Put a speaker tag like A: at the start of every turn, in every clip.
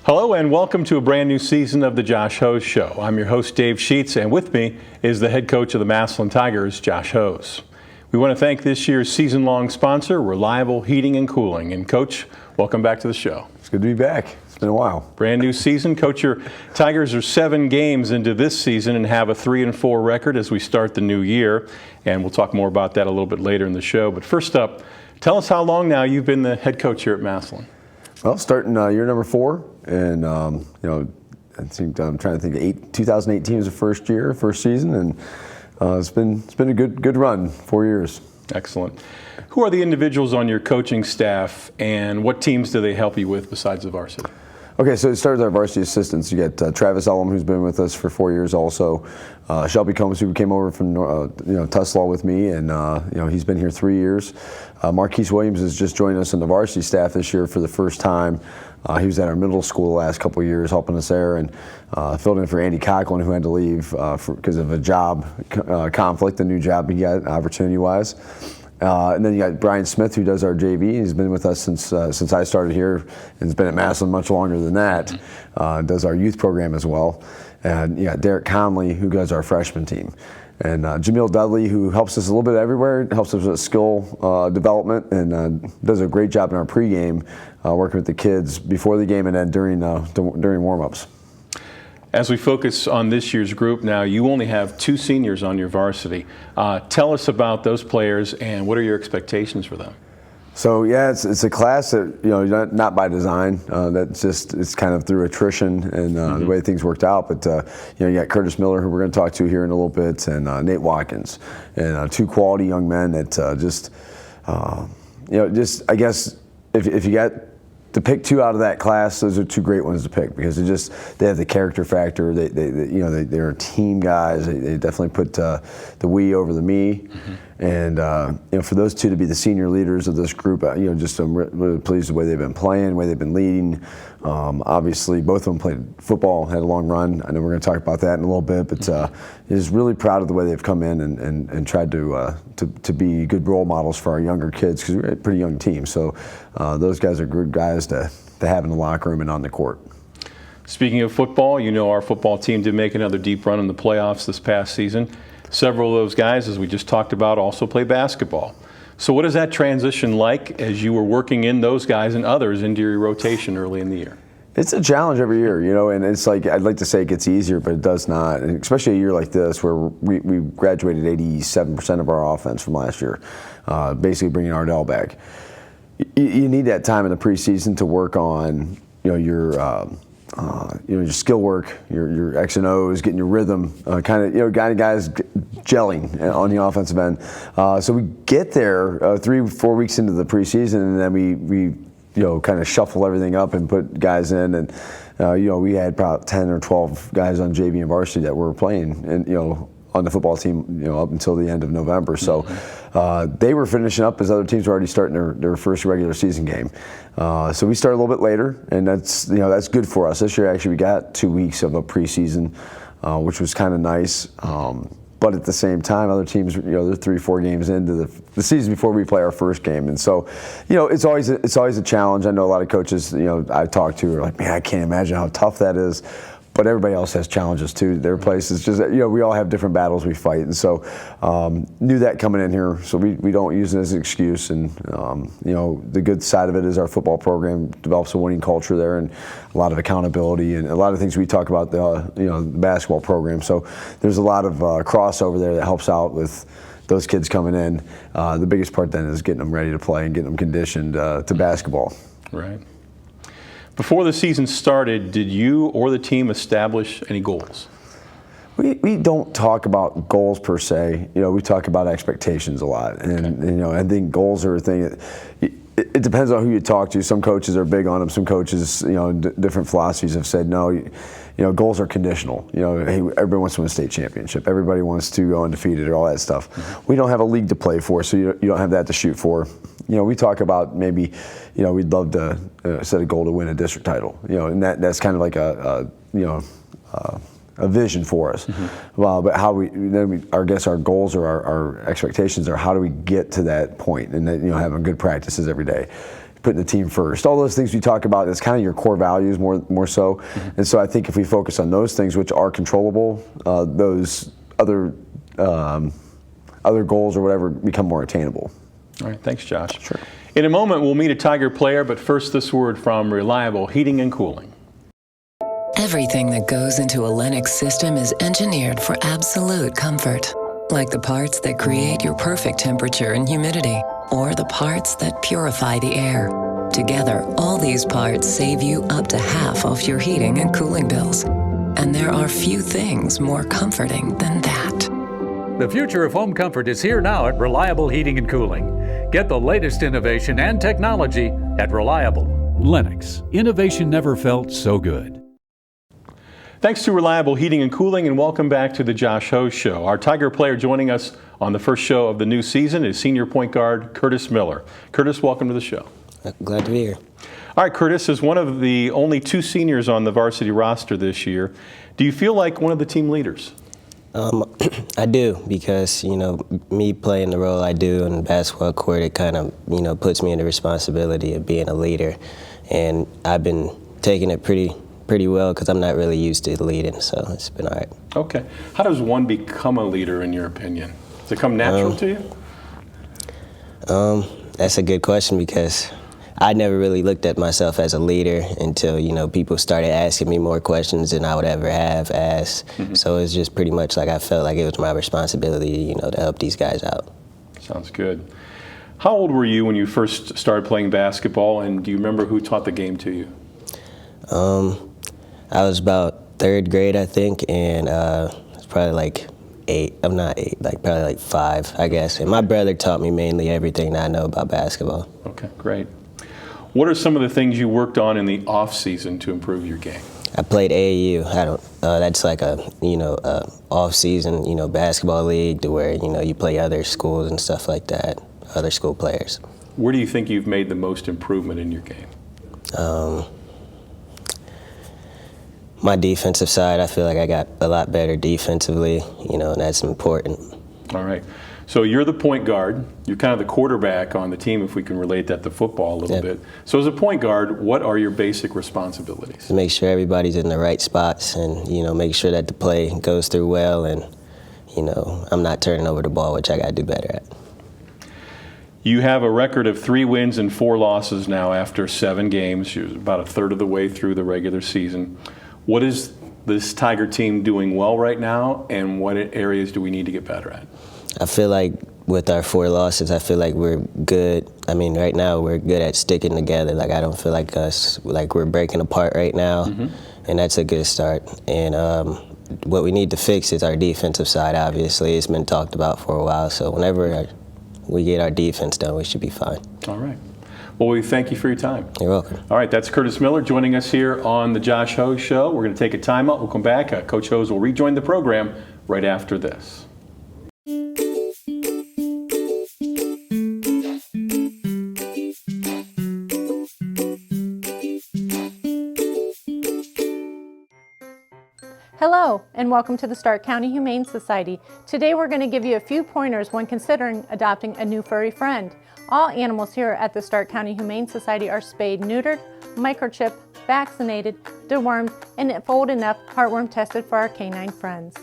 A: Hello and welcome to a brand new season of the Josh Hose Show. I'm your host Dave Sheets, and with me is the head coach of the Massillon Tigers, Josh Hose. We want to thank this year's season-long sponsor, Reliable Heating and Cooling. And Coach, welcome back to the show.
B: It's good to be back. It's been a while.
A: Brand new season. Coach, your Tigers are 7 games into this season and have a 3-4 record as we start the new year. And we'll talk more about that a little bit later in the show. But first up, tell us how long now you've been the head coach here at Massillon.
B: Well, starting year number 4, and I think I'm trying to think. 2018 was the first season, and it's been a good run. 4 years.
A: Excellent. Who are the individuals on your coaching staff, and what teams do they help you with besides the varsity?
B: Okay, so it starts with our varsity assistants. You got Travis Ellum, who's been with us for 4 years also. Shelby Combs, who came over from Tuslaw with me, and he's been here 3 years. Marquise Williams has just joined us on the varsity staff this year for the first time. He was at our middle school the last couple of years helping us there, and filled in for Andy Conklin, who had to leave because of a job conflict, a new job he got opportunity-wise. And then you got Brian Smith, who does our JV. He's been with us since I started here, and has been at Massillon much longer than that. Does our youth program as well. And you got Derek Conley, who does our freshman team. And Jamil Dudley, who helps us a little bit everywhere, helps us with skill development, and does a great job in our pregame, working with the kids before the game and then during warm-ups.
A: As we focus on this year's group now, you only have 2 seniors on your varsity. Tell us about those players and what are your expectations for them?
B: So yeah, it's a class that not by design. It's kind of through attrition and the way things worked out. But you got Curtis Miller, who we're going to talk to here in a little bit, and Nate Watkins, and 2 quality young men that I guess if you got to pick 2 out of that class, those are 2 great ones to pick because they have the character factor. They're team guys. They definitely put the we over the me, and for those 2 to be the senior leaders of this group, I'm really pleased with the way they've been playing, the way they've been leading. Obviously, both of them played football, had a long run. I know we're going to talk about that in a little bit, but just really proud of the way they've come in and tried to be good role models for our younger kids because we're a pretty young team. So those guys are good guys to have in the locker room and on the court.
A: Speaking of football, our football team did make another deep run in the playoffs this past season. Several of those guys, as we just talked about, also play basketball. So what is that transition like as you were working in those guys and others into your rotation early in the year?
B: It's a challenge every year, and it's like I'd like to say it gets easier, but it does not. And especially a year like this where we graduated 87% of our offense from last year, basically bringing Ardell back. You need that time in the preseason to work on your skill work, your X and O's, getting your rhythm, guys gelling on the offensive end. So we get there 3-4 weeks into the preseason, and then we kind of shuffle everything up and put guys in, and we had about 10 or 12 guys on JV and varsity that were playing, and on the football team, up until the end of November. So they were finishing up as other teams were already starting their first regular season game. So we started a little bit later, and that's good for us. This year, actually, we got 2 weeks of a preseason, which was kind of nice. But at the same time, other teams, they're 3-4 games into the season before we play our first game, and so, it's always a challenge. I know a lot of coaches, I talk to are like, man, I can't imagine how tough that is. But everybody else has challenges too. Their places, just we all have different battles we fight, and so knew that coming in here. So we don't use it as an excuse. And the good side of it is our football program develops a winning culture there, and a lot of accountability, and a lot of things we talk about the basketball program. So there's a lot of crossover there that helps out with those kids coming in. The biggest part then is getting them ready to play and getting them conditioned to basketball.
A: Right. Before the season started, did you or the team establish any goals?
B: We don't talk about goals per se. We talk about expectations a lot, and I think goals are a thing. It depends on who you talk to. Some coaches are big on them. Some coaches, different philosophies have said no. Goals are conditional. Hey, everybody wants to win a state championship. Everybody wants to go undefeated or all that stuff. We don't have a league to play for, so you don't have that to shoot for. We talk about maybe, we'd love to set a goal to win a district title. And that's kind of like a vision for us. But how I guess our goals or our expectations are how do we get to that point, and having good practices every day. putting the team first. All those things we talk about is kind of your core values more so. And so I think if we focus on those things which are controllable, those other goals or whatever become more attainable.
A: All right, thanks, Josh.
B: Sure.
A: In a moment, we'll meet a Tiger player, but first this word from Reliable Heating and Cooling.
C: Everything that goes into a Lennox system is engineered for absolute comfort. Like the parts that create your perfect temperature and humidity, or the parts that purify the air. Together, all these parts save you up to half off your heating and cooling bills. And there are few things more comforting than that.
D: The future of home comfort is here now at Reliable Heating and Cooling. Get the latest innovation and technology at Reliable.
E: Lennox. Innovation never felt so good.
A: Thanks to Reliable Heating and Cooling, and welcome back to the Josh Ho Show. Our Tiger player joining us on the first show of the new season is senior point guard Curtis Miller. Curtis, welcome to the show.
F: Glad to be here.
A: All right, Curtis, as one of the only 2 seniors on the varsity roster this year, do you feel like one of the team leaders?
F: I do, because, me playing the role I do in the basketball court, it kind of, puts me in the responsibility of being a leader. And I've been taking it pretty well, because I'm not really used to leading, so it's been all right.
A: Okay. How does one become a leader, in your opinion? Does it come natural to you?
F: That's a good question, because I never really looked at myself as a leader until, people started asking me more questions than I would ever have asked. So it's just pretty much like I felt like it was my responsibility, to help these guys out.
A: Sounds good. How old were you when you first started playing basketball, and do you remember who taught the game to you?
F: I was about 3rd grade, I think, and it's probably like 8. I'm not 8, probably like 5, I guess. And my brother taught me mainly everything that I know about basketball.
A: Okay, great. What are some of the things you worked on in the off season to improve your game?
F: I played AAU. That's like a off season basketball league to where you play other schools and stuff like that, other school players.
A: Where do you think you've made the most improvement in your game?
F: My defensive side, I feel like I got a lot better defensively, and that's important.
A: All right. So you're the point guard. You're kind of the quarterback on the team, if we can relate that to football a little bit. So as a point guard, what are your basic responsibilities?
F: To make sure everybody's in the right spots and, make sure that the play goes through well and, I'm not turning over the ball, which I got to do better at.
A: You have a record of 3 wins and 4 losses now after 7 games. You're about a third of the way through the regular season. What is this Tiger team doing well right now, and what areas do we need to get better at?
F: I feel like with our 4 losses, I feel like we're good. I mean, right now we're good at sticking together. I don't feel like we're breaking apart right now, and that's a good start. And what we need to fix is our defensive side, obviously. It's been talked about for a while, so whenever we get our defense done, we should be fine.
A: All right. Well, we thank you for your time.
F: You're welcome.
A: All right, that's Curtis Miller joining us here on the Josh Ho Show. We're going to take a timeout. We'll come back. Coach Hose will rejoin the program right after this.
G: Hello, and welcome to the Stark County Humane Society. Today we're going to give you a few pointers when considering adopting a new furry friend. All animals here at the Stark County Humane Society are spayed, neutered, microchipped, vaccinated, dewormed, and if old enough, heartworm tested for our canine friends.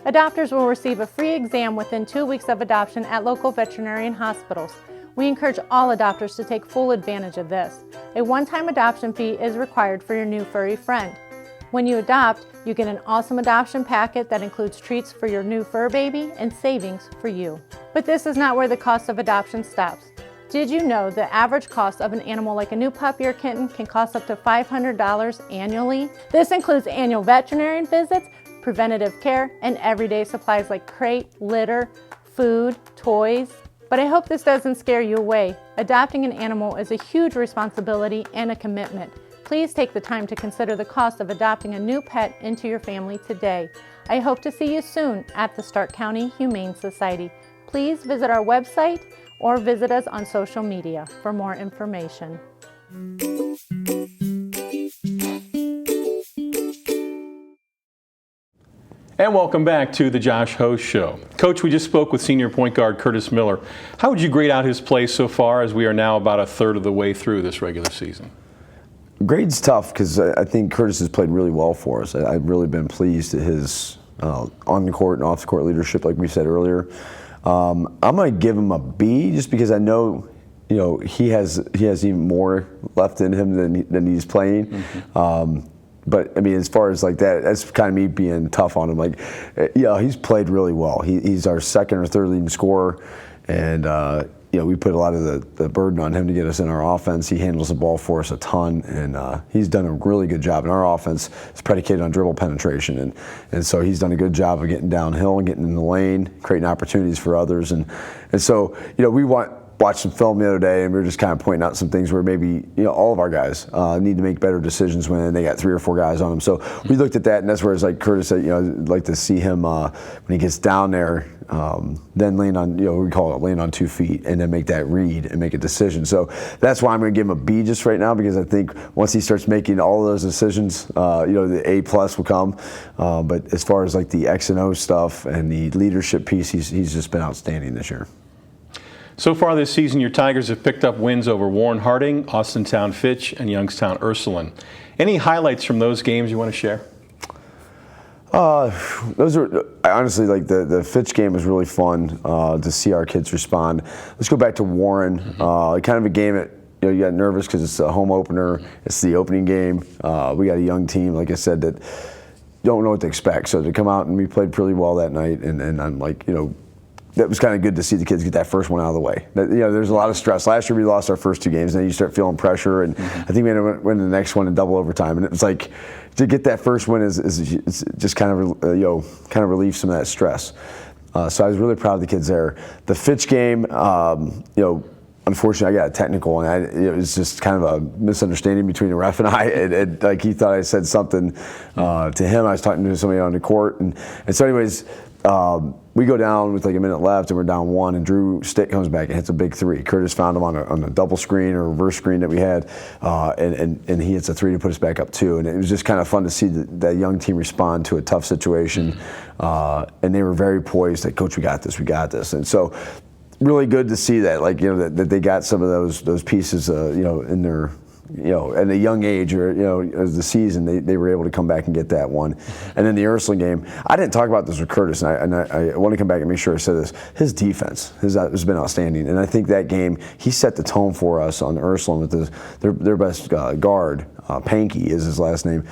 G: Adopters will receive a free exam within 2 weeks of adoption at local veterinarian hospitals. We encourage all adopters to take full advantage of this. A one-time adoption fee is required for your new furry friend. When you adopt, you get an awesome adoption packet that includes treats for your new fur baby and savings for you. But this is not where the cost of adoption stops. Did you know the average cost of an animal like a new puppy or kitten can cost up to $500 annually? This includes annual veterinarian visits, preventative care, and everyday supplies like crate, litter, food, toys. But I hope this doesn't scare you away. Adopting an animal is a huge responsibility and a commitment. Please take the time to consider the cost of adopting a new pet into your family today. I hope to see you soon at the Stark County Humane Society. Please visit our website or visit us on social media for more information.
A: And welcome back to the Josh Host Show. Coach, we just spoke with senior point guard Curtis Miller. How would you grade out his play so far as we are now about a third of the way through this regular season?
B: Grade's tough because I think Curtis has played really well for us. I've really been pleased at his on the court and off the court leadership, like we said earlier. I'm going to give him a B just because I know, he has even more left in him than he's playing. Mm-hmm. But I mean, as far as like that, that's kind of me being tough on him. Like, he's played really well. He's our second or third leading scorer, and we put a lot of the burden on him to get us in our offense. He handles the ball for us a ton, and he's done a really good job. And our offense is predicated on dribble penetration, and so he's done a good job of getting downhill and getting in the lane, creating opportunities for others. And so we watched some film the other day, and we were just kind of pointing out some things where maybe all of our guys need to make better decisions when they got 3 or 4 guys on them. So we looked at that, and that's where it's like Curtis said, I'd like to see him when he gets down there, then lean on, we call it laying on 2 feet, and then make that read and make a decision. So that's why I'm going to give him a B just right now, because I think once he starts making all of those decisions, the A+ will come. But as far as like the X and O stuff and the leadership piece, he's just been outstanding this year.
A: So far this season, your Tigers have picked up wins over Warren Harding, Austintown Fitch, and Youngstown Ursuline. Any highlights from those games you want to share?
B: Those are honestly, like the Fitch game was really fun to see our kids respond. Let's go back to Warren. Kind of a game that you got nervous because it's a home opener. It's the opening game. We got a young team, like I said, that don't know what to expect. So to come out and we played pretty well that night, and I'm like, that was kind of good to see the kids get that first one out of the way. There's a lot of stress. Last year we lost our first 2 games, and then you start feeling pressure, and I think we ended up winning the next one in double overtime. And it was like, to get that first win is just kind of relieve some of that stress. So I was really proud of the kids there. The Fitch game, unfortunately I got a technical, and it was just kind of a misunderstanding between the ref and I. And like he thought I said something to him. I was talking to somebody on the court, and so anyways. We go down with like a minute left, and we're down 1, and Drew Stick comes back and hits a big 3. Curtis found him on a double screen or reverse screen that we had, and he hits a 3 to put us back up 2. And it was just kind of fun to see that young team respond to a tough situation, and they were very poised. Like, Coach, we got this. And so really good to see that, like, that they got some of those pieces, in their, at a young age, or as the season, they were able to come back and get that one. And then the Ursuline game, I didn't talk about this with Curtis, and I want to come back and make sure I said this. His defense has been outstanding, and I think that game he set the tone for us on Ursuline with their best guard, Pankey is his last name.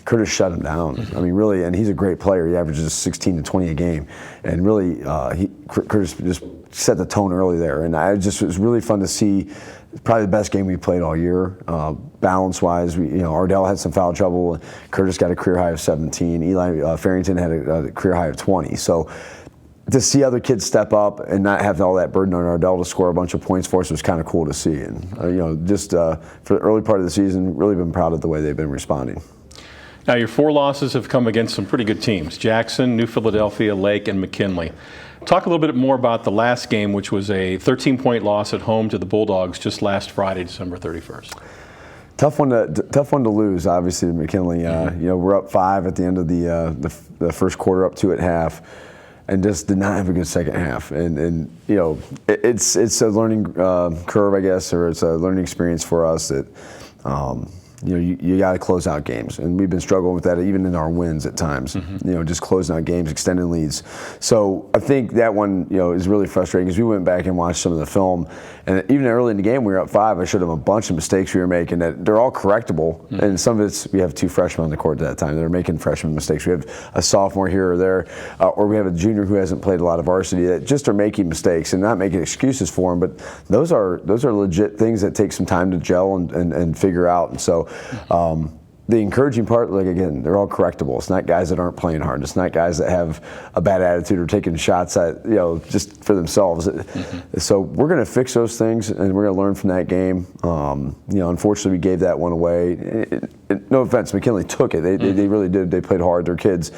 B: Curtis shut him down. I mean, really, and he's a great player. He averages 16 to 20 a game, and really, Curtis just set the tone early there. And it was really fun to see. Probably the best game we played all year, balance-wise. Ardell had some foul trouble. Curtis got a career high of 17. Eli Farrington had a career high of 20. So to see other kids step up and not have all that burden on Ardell to score a bunch of points for us was kind of cool to see. And just for the early part of the season, really been proud of the way they've been responding.
A: Now, your 4 losses have come against some pretty good teams: Jackson, New Philadelphia, Lake, and McKinley. Talk a little bit more about the last game, which was a 13-point loss at home to the Bulldogs just last Friday, December 31st.
B: Tough one to lose, obviously, to McKinley. We're up 5 at the end of the first quarter, up 2 at half, and just did not have a good second half. And it's a learning curve, I guess, or it's a learning experience for us that. You got to close out games, and we've been struggling with that even in our wins at times. Just closing out games, extending leads. So I think that one, is really frustrating because we went back and watched some of the film, and even early in the game we were up 5. I showed them a bunch of mistakes we were making that they're all correctable, and some of it's we have 2 freshmen on the court at that time. They're making freshman mistakes. We have a sophomore here or there, or we have a junior who hasn't played a lot of varsity that just are making mistakes and not making excuses for them. But those are legit things that take some time to gel and figure out. And so. The encouraging part, like, again, they're all correctable. It's not guys that aren't playing hard. It's not guys that have a bad attitude or taking shots at, just for themselves. So we're going to fix those things, and we're going to learn from that game. Unfortunately, we gave that one away. No offense, McKinley took it. They really did. They played hard. Their kids,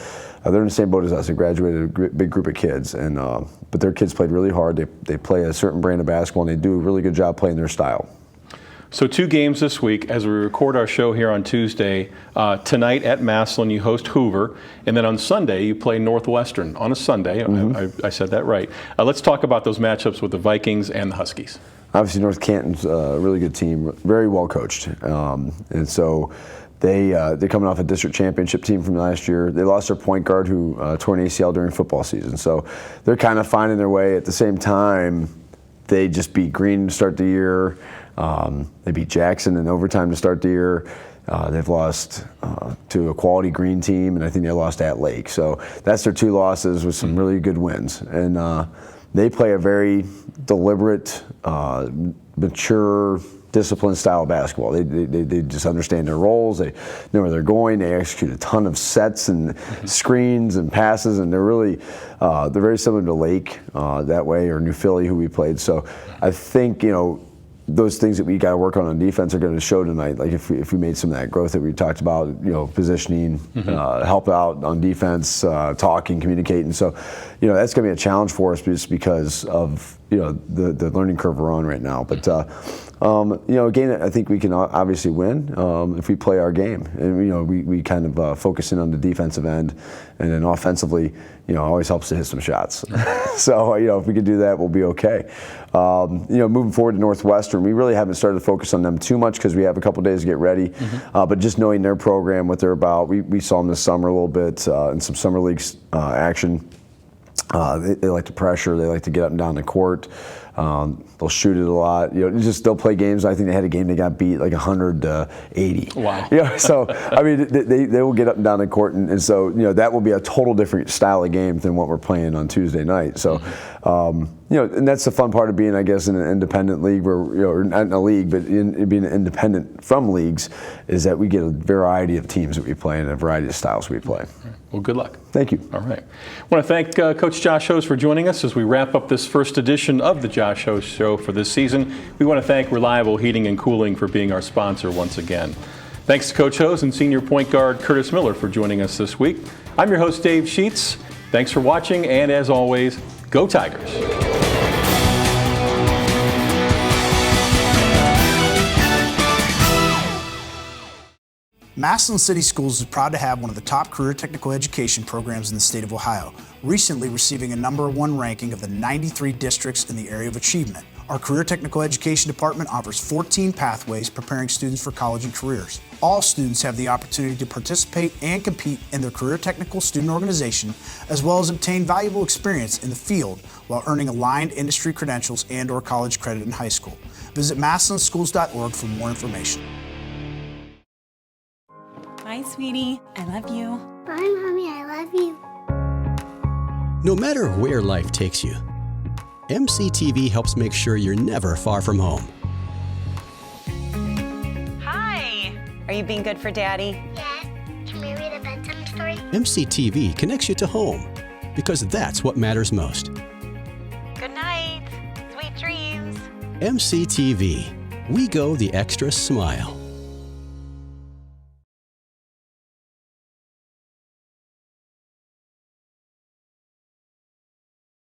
B: they're in the same boat as us. They graduated a big group of kids, and but their kids played really hard. They play a certain brand of basketball, and they do a really good job playing their style.
A: So 2 games this week as we record our show here on Tuesday. Tonight at Massillon you host Hoover, and then on Sunday you play Northwestern on a Sunday. I said that right. Let's talk about those matchups with the Vikings and the Huskies.
B: Obviously North Canton's a really good team, very well coached, and so they're coming off a district championship team from last year. They lost their point guard who tore an ACL during football season, so they're kind of finding their way. At the same time, they just beat Green to start the year. They beat Jackson in overtime to start the year. They've lost to a quality Green team, and I think they lost at Lake. So that's their 2 losses with some really good wins. And they play a very deliberate, mature, disciplined style of basketball. They just understand their roles. They know where they're going. They execute a ton of sets and screens and passes, and they're really they're very similar to Lake that way, or New Philly, who we played. So I think, those things that we got to work on defense are going to show tonight. Like if we made some of that growth that we talked about, positioning, help out on defense, talking, communicating. So, that's going to be a challenge for us just because of the learning curve we're on right now. But a game that I think we can obviously win if we play our game, and we kind of focus in on the defensive end, and then offensively, always helps to hit some shots. So if we could do that, we'll be okay. Moving forward to Northwestern, we really haven't started to focus on them too much because we have a couple days to get ready. But just knowing their program, what they're about, we saw them this summer a little bit in some summer leagues action. They like to pressure. They like to get up and down the court. They'll shoot it a lot. They'll play games. I think they had a game they got beat like 100-80.
A: Wow.
B: So I mean, they will get up and down the court, and so that will be a total different style of game than what we're playing on Tuesday night. So and that's the fun part of being, I guess, in an independent league, or not in a league, but in being independent from leagues, is that we get a variety of teams that we play and a variety of styles we play.
A: Well, good luck.
B: Thank you.
A: All right. I want to thank Coach Josh Hose for joining us as we wrap up this first edition of the Josh Hose Show for this season. We want to thank Reliable Heating and Cooling for being our sponsor once again. Thanks to Coach Hose and senior point guard Curtis Miller for joining us this week. I'm your host, Dave Sheets. Thanks for watching, and as always, go Tigers.
H: Massillon City Schools is proud to have one of the top career technical education programs in the state of Ohio, recently receiving a #1 ranking of the 93 districts in the area of achievement. Our career technical education department offers 14 pathways preparing students for college and careers. All students have the opportunity to participate and compete in their career technical student organization, as well as obtain valuable experience in the field while earning aligned industry credentials and/or college credit in high school. Visit massillonschools.org for more information.
I: Bye, sweetie. I love you.
J: Bye, Mommy. I love you.
K: No matter where life takes you, MCTV helps make sure you're never far from home.
I: Hi. Are you being good for Daddy?
J: Yes. Can we read a bedtime story?
K: MCTV connects you to home because that's what matters most.
I: Good night. Sweet dreams.
K: MCTV. We go the extra smile.